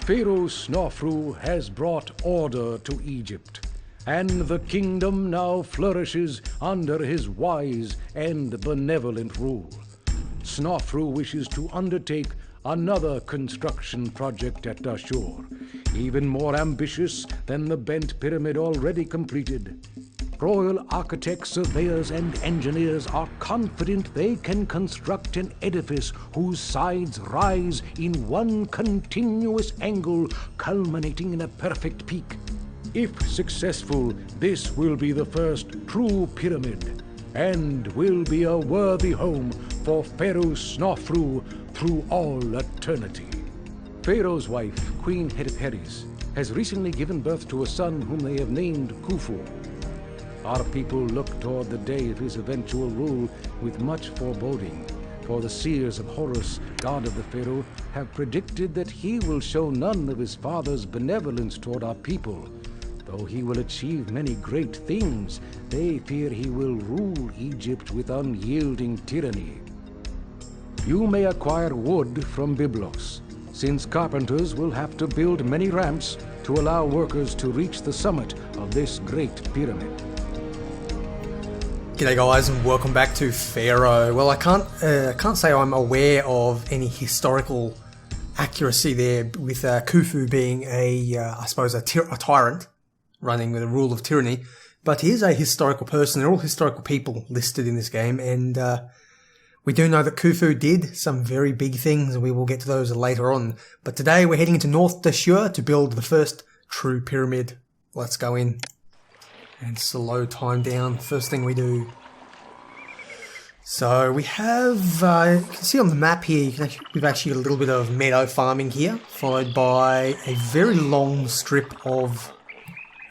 Pharaoh Snofru has brought order to Egypt, and the kingdom now flourishes under his wise and benevolent rule. Snofru wishes to undertake another construction project at Dashur, even more ambitious than the bent pyramid already completed. Royal architects, surveyors, and engineers are confident they can construct an edifice whose sides rise in one continuous angle, culminating in a perfect peak. If successful, this will be the first true pyramid, and will be a worthy home for Pharaoh Snofru through all eternity. Pharaoh's wife, Queen Hetepheres, has recently given birth to a son whom they have named Khufu. Our people look toward the day of his eventual rule with much foreboding, for the seers of Horus, god of the Pharaoh, have predicted that he will show none of his father's benevolence toward our people. Though he will achieve many great things, they fear he will rule Egypt with unyielding tyranny. You may acquire wood from Blxz, since carpenters will have to build many ramps to allow workers to reach the summit of this great pyramid. G'day guys, and welcome back to Pharaoh. Well, I can't say I'm aware of any historical accuracy there with Khufu being I suppose a tyrant running with a rule of tyranny, but he is a historical person. They're all historical people listed in this game, and we do know that Khufu did some very big things, and we will get to those later on. But today we're heading into North Dashur to build the first true pyramid. Let's go in and slow time down. First thing we do. So we have, you can see on the map here, we've actually got a little bit of meadow farming here, followed by a very long strip of,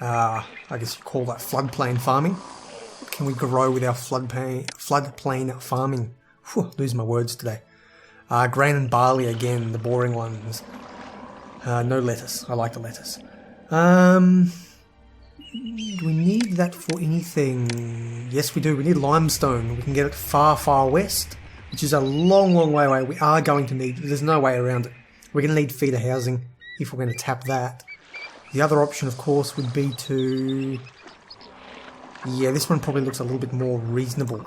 I guess you call that floodplain farming. What can we grow with our floodplain farming? Whew, lose my words today. Grain and barley again, the boring ones. No lettuce. I like the lettuce. Do we need that for anything? Yes, we do. We need limestone. We can get it far, far west, which is a long, long way away. We are going to need... There's no way around it. We're going to need feeder housing if we're going to tap that. The other option, of course, would be to... Yeah, this one probably looks a little bit more reasonable.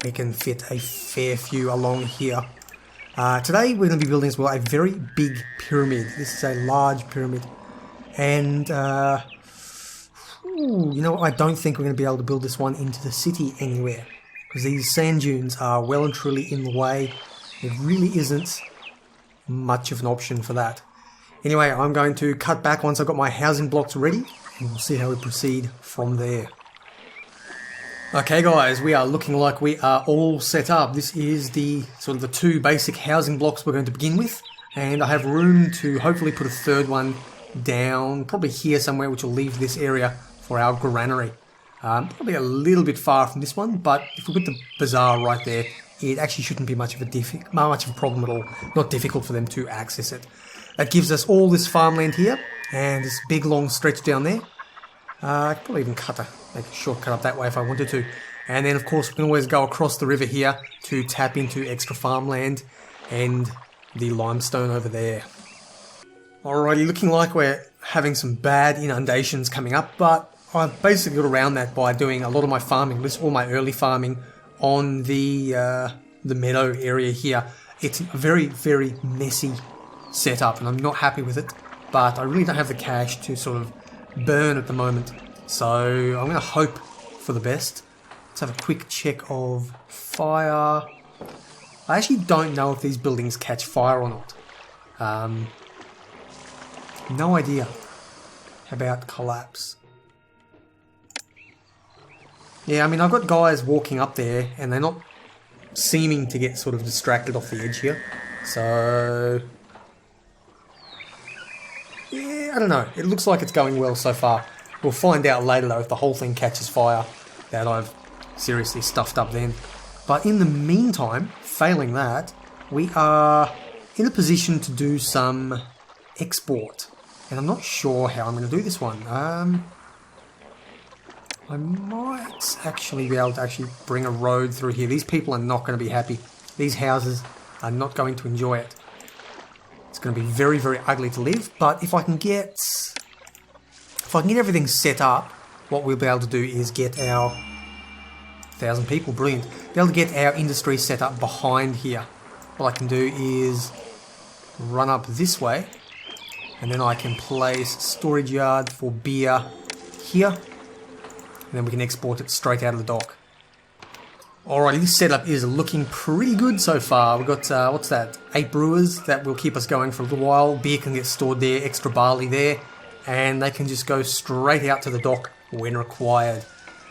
We can fit a fair few along here. Today, we're going to be building as well a very big pyramid. This is a large pyramid. And... you know what, I don't think we're going to be able to build this one into the city anywhere, because these sand dunes are well and truly in the way. There really isn't much of an option for that. Anyway, I'm going to cut back once I've got my housing blocks ready, and we'll see how we proceed from there. Okay guys, we are looking like we are all set up. This is the sort of the two basic housing blocks we're going to begin with, and I have room to hopefully put a third one down, probably here somewhere, which will leave this area for our granary. Probably a little bit far from this one, but if we put the bazaar right there, it actually shouldn't be much of a problem at all. Not difficult for them to access it. That gives us all this farmland here, and this big long stretch down there. I could probably even make a shortcut up that way if I wanted to. And then of course we can always go across the river here to tap into extra farmland and the limestone over there. Alrighty, looking like we're having some bad inundations coming up, but I've basically got around that by doing a lot of my farming, all my early farming on the meadow area here. It's a very, very messy setup, and I'm not happy with it, but I really don't have the cash to sort of burn at the moment, so I'm going to hope for the best. Let's have a quick check of fire. I actually don't know if these buildings catch fire or not. No idea. How about collapse? Yeah, I mean, I've got guys walking up there, and they're not seeming to get sort of distracted off the edge here. So... yeah, I don't know. It looks like it's going well so far. We'll find out later, though, if the whole thing catches fire, that I've seriously stuffed up then. But in the meantime, failing that, we are in a position to do some export. And I'm not sure how I'm going to do this one. I might actually be able to actually bring a road through here. These people are not going to be happy. These houses are not going to enjoy it. Let's going to be very, very ugly to live. But if I can get everything set up, what we'll be able to do is get our 1,000 people, brilliant. Be able to get our industry set up behind here. What I can do is run up this way, and then I can place storage yard for beer here, and then we can export it straight out of the dock. Alrighty, this setup is looking pretty good so far. We've got, what's that, 8 brewers that will keep us going for a little while. Beer can get stored there, extra barley there, and they can just go straight out to the dock when required.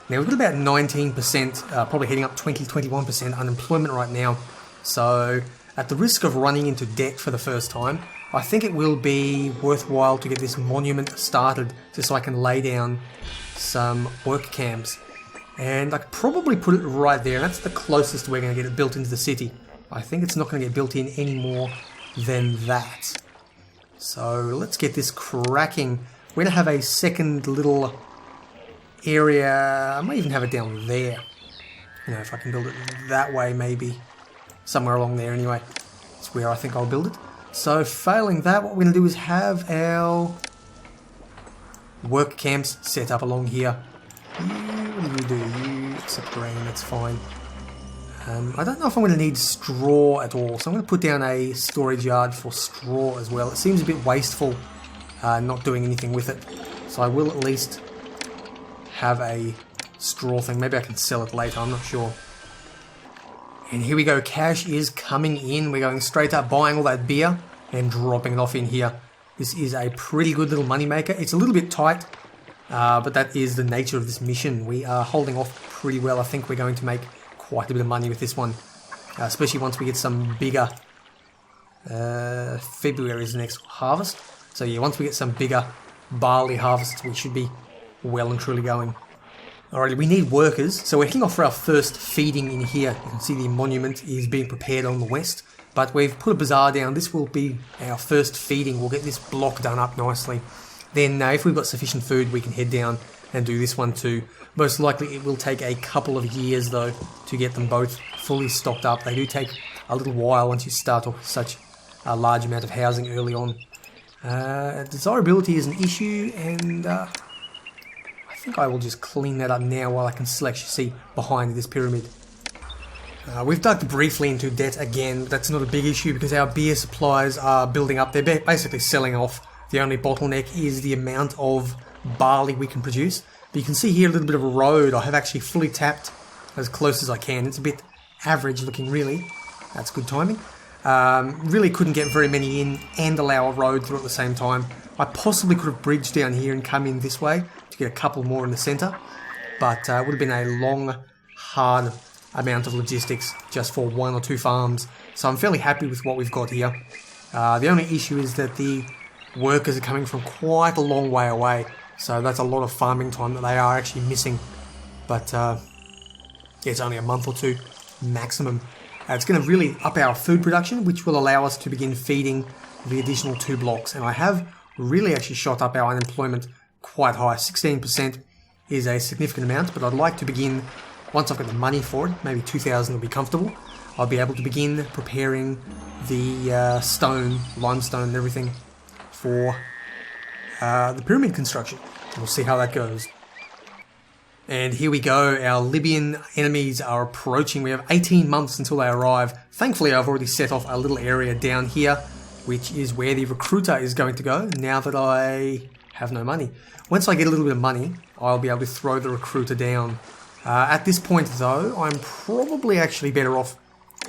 Now we've got about 19%, probably heading up 20-21% unemployment right now. So at the risk of running into debt for the first time, I think it will be worthwhile to get this monument started just so I can lay down some work camps. And I could probably put it right there, and that's the closest we're going to get it built into the city. I think it's not going to get built in any more than that. So let's get this cracking. We're going to have a second little area. I might even have it down there. You know, if I can build it that way, maybe. Somewhere along there anyway. That's where I think I'll build it. So failing that, what we're going to do is have our work camps set up along here. What do? You accept grain, that's fine. I don't know if I'm going to need straw at all, so I'm going to put down a storage yard for straw as well. It seems a bit wasteful not doing anything with it, so I will at least have a straw thing. Maybe I can sell it later, I'm not sure. And here we go, cash is coming in. We're going straight up, buying all that beer and dropping it off in here. This is a pretty good little money maker. It's a little bit tight, but that is the nature of this mission. We are holding off pretty well. I think we're going to make quite a bit of money with this one, especially once we get some bigger. February is the next harvest, so yeah, once we get some bigger barley harvests, we should be well and truly going. Alrighty, we need workers, so we're heading off for our first feeding in here. You can see the monument is being prepared on the west, but we've put a bazaar down. This will be our first feeding. We'll get this block done up nicely. Then if we've got sufficient food, we can head down and do this one too. Most likely it will take a couple of years though to get them both fully stocked up. They do take a little while once you start off with such a large amount of housing early on. Desirability is an issue, and I think I will just clean that up now while I can still actually see behind this pyramid. We've dug briefly into debt again, but that's not a big issue because our beer supplies are building up. They're basically selling off. The only bottleneck is the amount of barley we can produce. But you can see here a little bit of a road. I have actually fully tapped as close as I can. It's a bit average looking really. That's good timing. Really couldn't get very many in and allow a road through at the same time. I possibly could have bridged down here and come in this way to get a couple more in the centre. But it would have been a long, hard amount of logistics just for 1 or 2 farms. So I'm fairly happy with what we've got here. The only issue is that the workers are coming from quite a long way away. So that's a lot of farming time that they are actually missing. But yeah, it's only a month or 2 maximum. It's going to really up our food production, which will allow us to begin feeding the additional 2 blocks. And I have really actually shot up our unemployment quite high. 16% is a significant amount, but I'd like to begin, once I've got the money for it, maybe 2,000 will be comfortable, I'll be able to begin preparing the stone, limestone and everything for the pyramid construction. We'll see how that goes. And here we go, our Libyan enemies are approaching. We have 18 months until they arrive. Thankfully, I've already set off a little area down here, which is where the recruiter is going to go, now that I have no money. Once I get a little bit of money, I'll be able to throw the recruiter down. At this point, though, I'm probably actually better off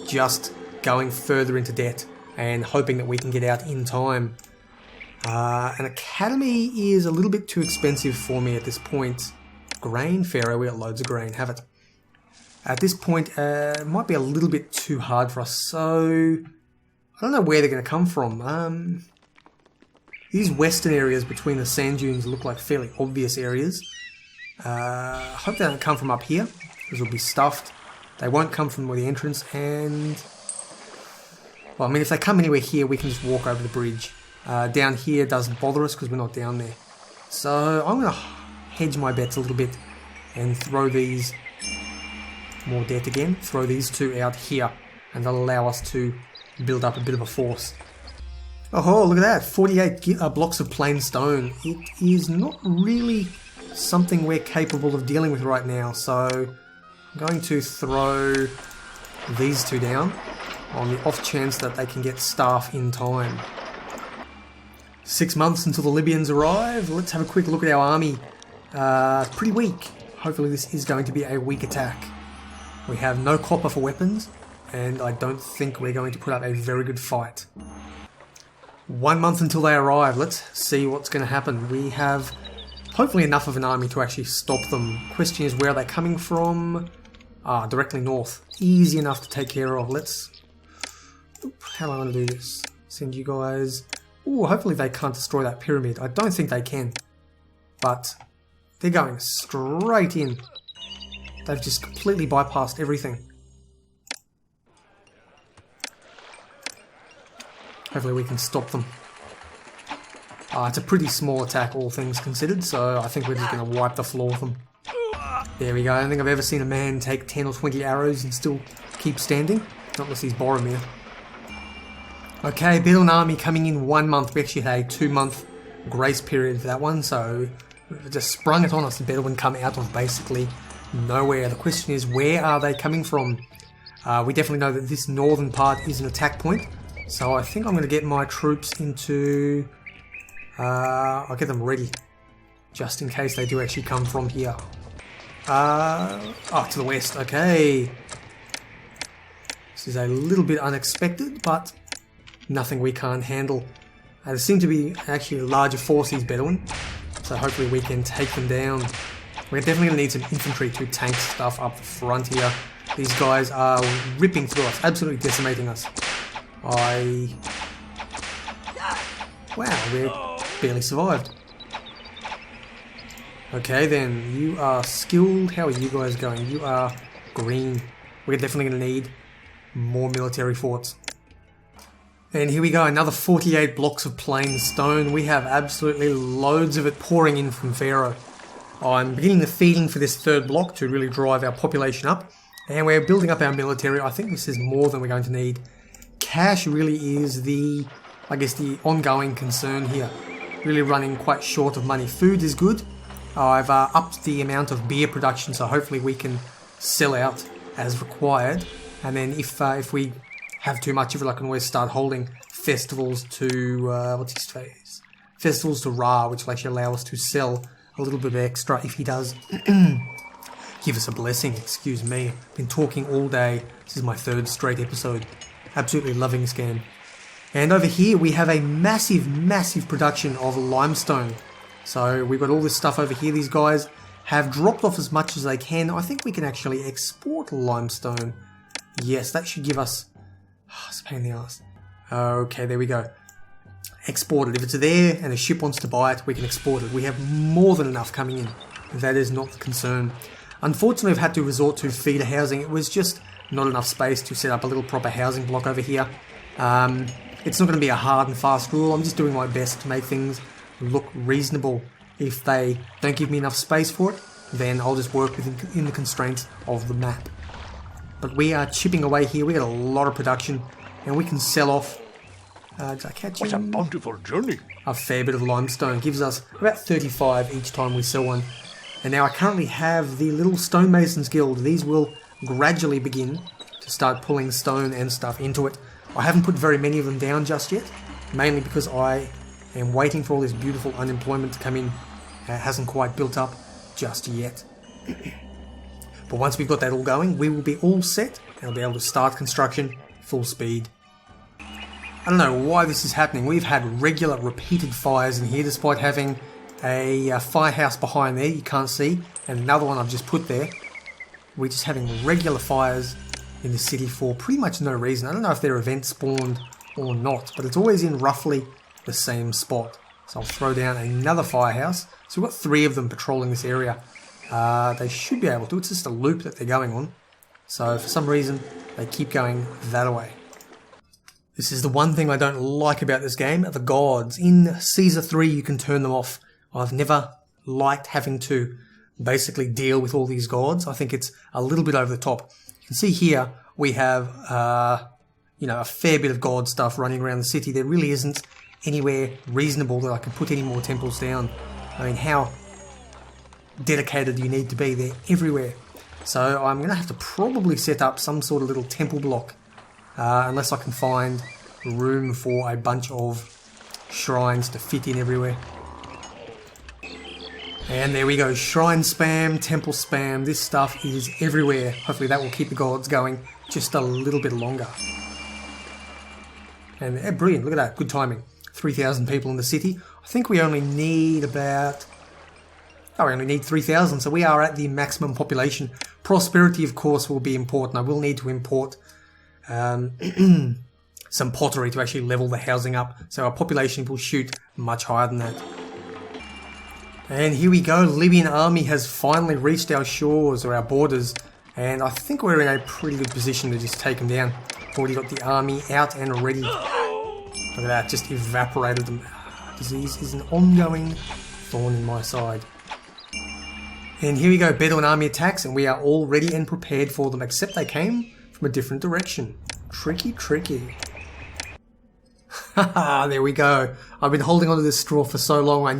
just going further into debt and hoping that we can get out in time. An academy is a little bit too expensive for me at this point. Grain, Pharaoh, we got loads of grain, have it. At this point, it might be a little bit too hard for us, so I don't know where they're going to come from. These western areas between the sand dunes look like fairly obvious areas. I hope they don't come from up here, because we'll be stuffed. They won't come from the entrance, and well, I mean, if they come anywhere here, we can just walk over the bridge. Down here doesn't bother us because we're not down there. So I'm going to hedge my bets a little bit and throw these, more debt again, throw these 2 out here, and that'll allow us to build up a bit of a force. Oh, look at that. 48 blocks of plain stone. It is not really something we're capable of dealing with right now. So I'm going to throw these two down on the off chance that they can get staff in time. 6 months until the Libyans arrive. Let's have a quick look at our army. Pretty weak. Hopefully this is going to be a weak attack. We have no copper for weapons, and I don't think we're going to put up a very good fight. 1 month until they arrive. Let's see what's going to happen. We have hopefully enough of an army to actually stop them. Question is, where are they coming from? Directly north. Easy enough to take care of. Let's... How am I going to do this? Send you guys... Ooh, hopefully they can't destroy that pyramid. I don't think they can. But they're going straight in. They've just completely bypassed everything. Hopefully we can stop them. It's a pretty small attack, all things considered, so I think we're just going to wipe the floor with them. There we go. I don't think I've ever seen a man take 10 or 20 arrows and still keep standing. Not unless he's Boromir. Okay, Bedouin army coming in 1 month. We actually had a 2-month grace period for that one, so it just sprung it on us. The Bedouin come out of basically nowhere. The question is, where are they coming from? We definitely know that this northern part is an attack point, so I think I'm going to get my troops into... I'll get them ready, just in case they do actually come from here. To the west, okay. This is a little bit unexpected, but nothing we can't handle. There seem to be actually a larger force, these Bedouin, so hopefully we can take them down. We're definitely going to need some infantry to tank stuff up the front here. These guys are ripping through us, absolutely decimating us. Wow, we barely survived. Okay then, you are skilled. How are you guys going? You are green. We're definitely going to need more military forts. And here we go, another 48 blocks of plain stone. We have absolutely loads of it pouring in from Pharaoh. I'm beginning the feeding for this third block to really drive our population up. And we're building up our military. I think this is more than we're going to need. Cash really is the, I guess, the ongoing concern here. Really running quite short of money. Food is good. I've upped the amount of beer production, so hopefully we can sell out as required. And then if we have too much of it, I can always start holding festivals to, what's his face? Festivals to Ra, which will actually allow us to sell a little bit extra if he does give us a blessing. Excuse me. Been talking all day. This is my 3rd straight episode. Absolutely loving this game. And over here we have a massive, massive production of limestone. So we've got all this stuff over here. These guys have dropped off as much as they can. I think we can actually export limestone. Yes, that should give us... it's a pain in the ass. Okay, there we go. Export it. If it's there and a ship wants to buy it, we can export it. We have more than enough coming in. That is not the concern. Unfortunately, I've had to resort to feeder housing. It was just not enough space to set up a little proper housing block over here. It's not going to be a hard and fast rule. I'm just doing my best to make things look reasonable. If they don't give me enough space for it, then I'll just work within the constraints of the map. But we are chipping away here. We got a lot of production, and we can sell off. Did I catch him? What a bountiful journey! A fair bit of limestone. Gives us about 35 each time we sell one. And now I currently have the little stonemasons guild. These will gradually begin to start pulling stone and stuff into it. I haven't put very many of them down just yet, mainly because I am waiting for all this beautiful unemployment to come in. It hasn't quite built up just yet. But once we've got that all going, we will be all set and we'll be able to start construction full speed. I don't know why this is happening. We've had regular repeated fires in here despite having a firehouse behind there you can't see, and another one I've just put there. We're just having regular fires in the city for pretty much no reason. I don't know if they're event spawned or not, but it's always in roughly the same spot. So I'll throw down another firehouse. So we've got 3 of them patrolling this area. They should be able to. It's just a loop that they're going on. So for some reason, they keep going that way. This is the one thing I don't like about this game, the gods. In Caesar 3, you can turn them off. I've never liked having to basically deal with all these gods. I think it's a little bit over the top. You can see here we have, a fair bit of god stuff running around the city. There really isn't anywhere reasonable that I can put any more temples down. I mean, how dedicated do you need to be? They're everywhere. So I'm going to have to probably set up some sort of little temple block, unless I can find room for a bunch of shrines to fit in everywhere. And there we go, shrine spam, temple spam, this stuff is everywhere. Hopefully that will keep the gods going just a little bit longer. And brilliant, look at that, good timing. 3,000 people in the city. I think we only need about... Oh, we only need 3,000, so we are at the maximum population. Prosperity, of course, will be important. I will need to import some pottery to actually level the housing up, so our population will shoot much higher than that. And here we go, Libyan army has finally reached our shores or our borders, and I think we're in a pretty good position to just take them down. Already got the army out and ready. Look at that, just evaporated them. Disease is an ongoing thorn in my side. And here we go, Bedouin army attacks, and we are all ready and prepared for them, except they came from a different direction. Tricky, tricky. Haha, there we go. I've been holding onto this straw for so long, I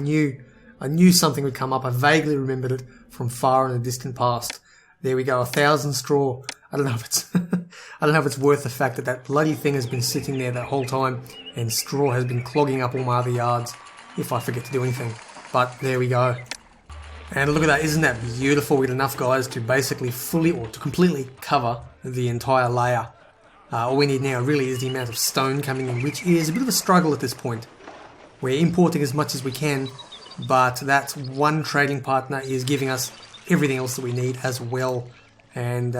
knew something would come up. I vaguely remembered it from far in the distant past. There we go, 1,000 straw. I don't know if it's I don't know if it's worth the fact that that bloody thing has been sitting there that whole time, and straw has been clogging up all my other yards if I forget to do anything. But there we go. And look at that, isn't that beautiful? We had enough guys to basically fully or to completely cover the entire layer. All we need now really is the amount of stone coming in, which is a bit of a struggle at this point. We're importing as much as we can, but that one trading partner is giving us everything else that we need as well. And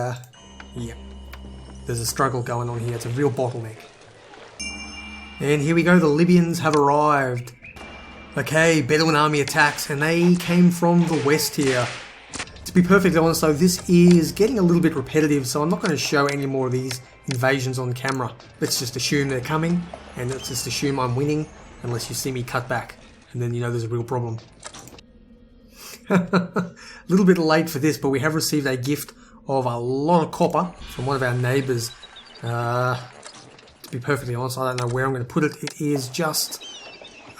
yeah, there's a struggle going on here. It's a real bottleneck. And here we go, the Libyans have arrived. Okay, Bedouin army attacks, and they came from the west here. To be perfectly honest though, this is getting a little bit repetitive, so I'm not going to show any more of these invasions on camera. Let's just assume they're coming, and let's just assume I'm winning, unless you see me cut back, and then you know there's a real problem. A little bit late for this, but we have received a gift of a lot of copper from one of our neighbours. To be perfectly honest, I don't know where I'm going to put it. It is just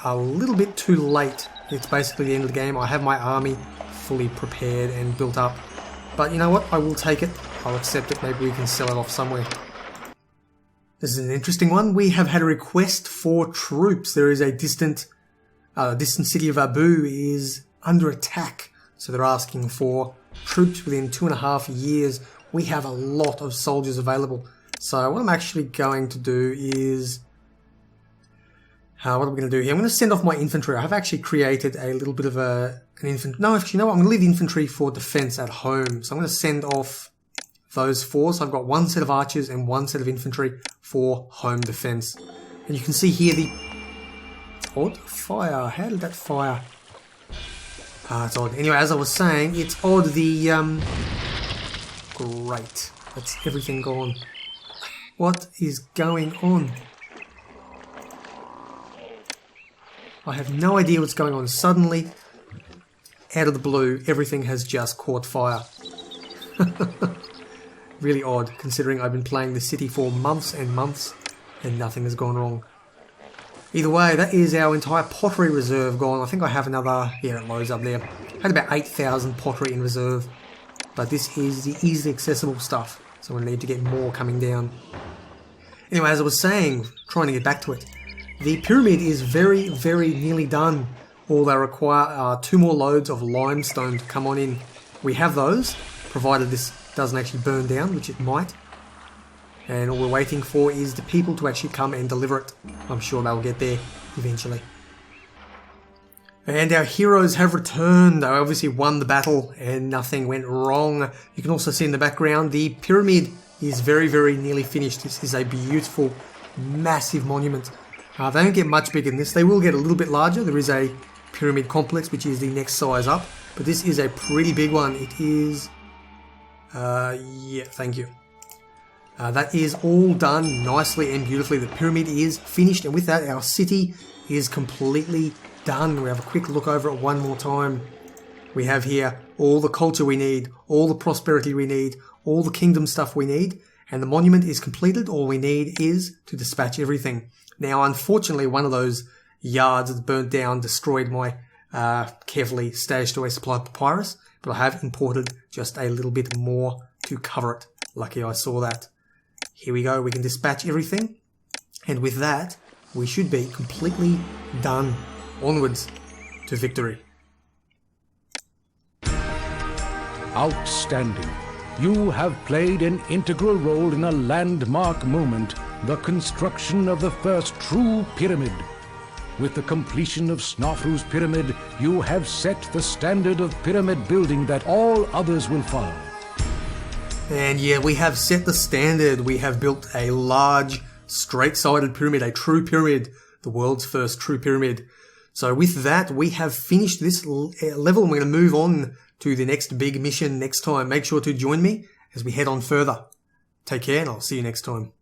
a little bit too late. It's basically the end of the game. I have my army fully prepared and built up. But you know what? I will take it. I'll accept it. Maybe we can sell it off somewhere. This is an interesting one. We have had a request for troops. There is a distant city of Abu is under attack. So they're asking for troops within 2.5 years. We have a lot of soldiers available. So what I'm actually going to do is... what am I going to do here? I'm going to send off my infantry. I have actually created a little bit of an infantry... No, actually, you know what? I'm going to leave infantry for defense at home. So I'm going to send off those four. So I've got one set of archers and one set of infantry for home defense. And you can see here the... Odd fire. How did that fire... it's odd. Anyway, as I was saying, it's odd the... Great. That's everything gone. What is going on? I have no idea what's going on. Suddenly, out of the blue, everything has just caught fire. Really odd, considering I've been playing the city for months and months, and nothing has gone wrong. Either way, that is our entire pottery reserve gone. I think I have another... Yeah, it loads up there. I had about 8,000 pottery in reserve. But this is the easily accessible stuff, so I'm going to need to get more coming down. Anyway, as I was saying, trying to get back to it. The pyramid is very, very nearly done. All they require are 2 more loads of limestone to come on in. We have those, provided this doesn't actually burn down, which it might. And all we're waiting for is the people to actually come and deliver it. I'm sure they'll get there eventually. And our heroes have returned. They obviously won the battle and nothing went wrong. You can also see in the background the pyramid is very, very nearly finished. This is a beautiful, massive monument. They don't get much bigger than this. They will get a little bit larger. There is a pyramid complex, which is the next size up. But this is a pretty big one. It is... yeah, thank you. That is all done nicely and beautifully. The pyramid is finished, and with that, our city is completely done. We have a quick look over it one more time. We have here all the culture we need, all the prosperity we need, all the kingdom stuff we need, and the monument is completed. All we need is to dispatch everything. Now, unfortunately, one of those yards that burnt down, destroyed my carefully stashed away supply of papyrus, but I have imported just a little bit more to cover it. Lucky I saw that. Here we go, we can dispatch everything, and with that, we should be completely done. Onwards to victory. Outstanding. You have played an integral role in a landmark moment, the construction of the first true pyramid. With the completion of Snofru's pyramid, you have set the standard of pyramid building that all others will follow. And yeah, we have set the standard. We have built a large, straight-sided pyramid, a true pyramid, the world's first true pyramid. So with that, we have finished this level, and we're going to move on to the next big mission next time. Make sure to join me as we head on further. Take care, and I'll see you next time.